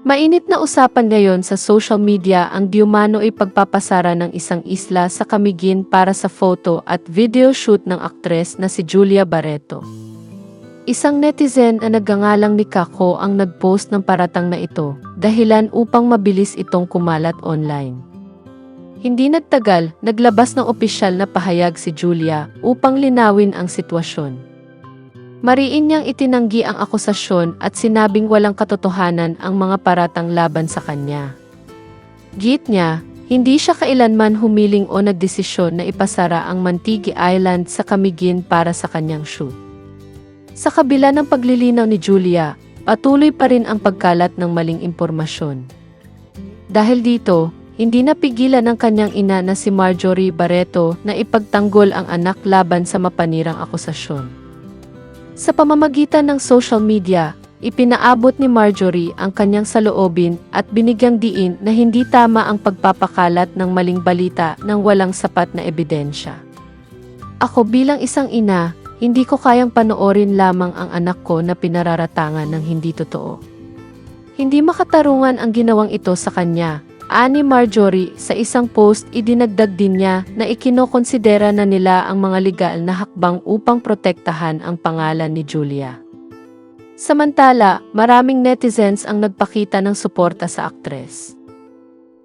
Mainit na usapan ngayon sa social media ang diumano'y pagpapasara ng isang isla sa Camiguin para sa photo at video shoot ng aktres na si Julia Barreto. Isang netizen na nagngangalang ni Kako ang nagpost ng paratang na ito, dahilan upang mabilis itong kumalat online. Hindi nagtagal, naglabas ng opisyal na pahayag si Julia upang linawin ang sitwasyon. Mariin niyang itinanggi ang akusasyon at sinabing walang katotohanan ang mga paratang laban sa kanya. Git niya, hindi siya kailanman humiling o nagdesisyon na ipasara ang Mantigi Island sa Camiguin para sa kanyang shoot. Sa kabila ng paglilinaw ni Julia, patuloy pa rin ang pagkalat ng maling impormasyon. Dahil dito, hindi napigilan ng kanyang ina na si Marjorie Barreto na ipagtanggol ang anak laban sa mapanirang akusasyon. Sa pamamagitan ng social media, ipinaabot ni Marjorie ang kanyang saloobin at binigyang diin na hindi tama ang pagpapakalat ng maling balita nang walang sapat na ebidensya. Ako bilang isang ina, hindi ko kayang panoorin lamang ang anak ko na pinararatangan ng hindi totoo. Hindi makatarungan ang ginawang ito sa kanya. Ani Marjorie, sa isang post idinagdag din niya na ikinokonsidera na nila ang mga legal na hakbang upang protektahan ang pangalan ni Julia. Samantala, maraming netizens ang nagpakita ng suporta sa aktres.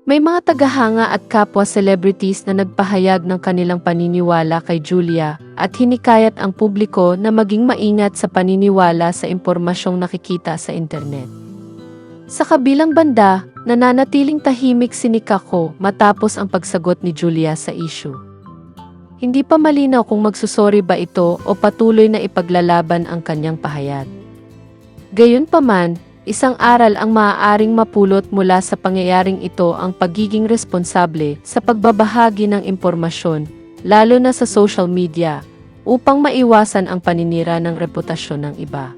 May mga tagahanga at kapwa celebrities na nagpahayag ng kanilang paniniwala kay Julia at hinikayat ang publiko na maging maingat sa paniniwala sa impormasyong nakikita sa internet. Sa kabilang banda, nananatiling tahimik si Kako matapos ang pagsagot ni Julia sa issue. Hindi pa malinaw kung magsusori ba ito o patuloy na ipaglalaban ang kanyang pahayag. Gayunpaman, isang aral ang maaaring mapulot mula sa pangyayaring ito ang pagiging responsable sa pagbabahagi ng impormasyon, lalo na sa social media, upang maiwasan ang paninira ng reputasyon ng iba.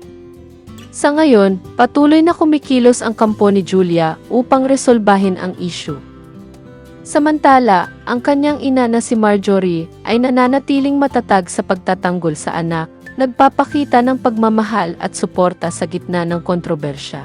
Sa ngayon, patuloy na kumikilos ang kampo ni Julia upang resolbahin ang issue. Samantala, ang kanyang ina na si Marjorie ay nananatiling matatag sa pagtatanggol sa anak, nagpapakita ng pagmamahal at suporta sa gitna ng kontrobersya.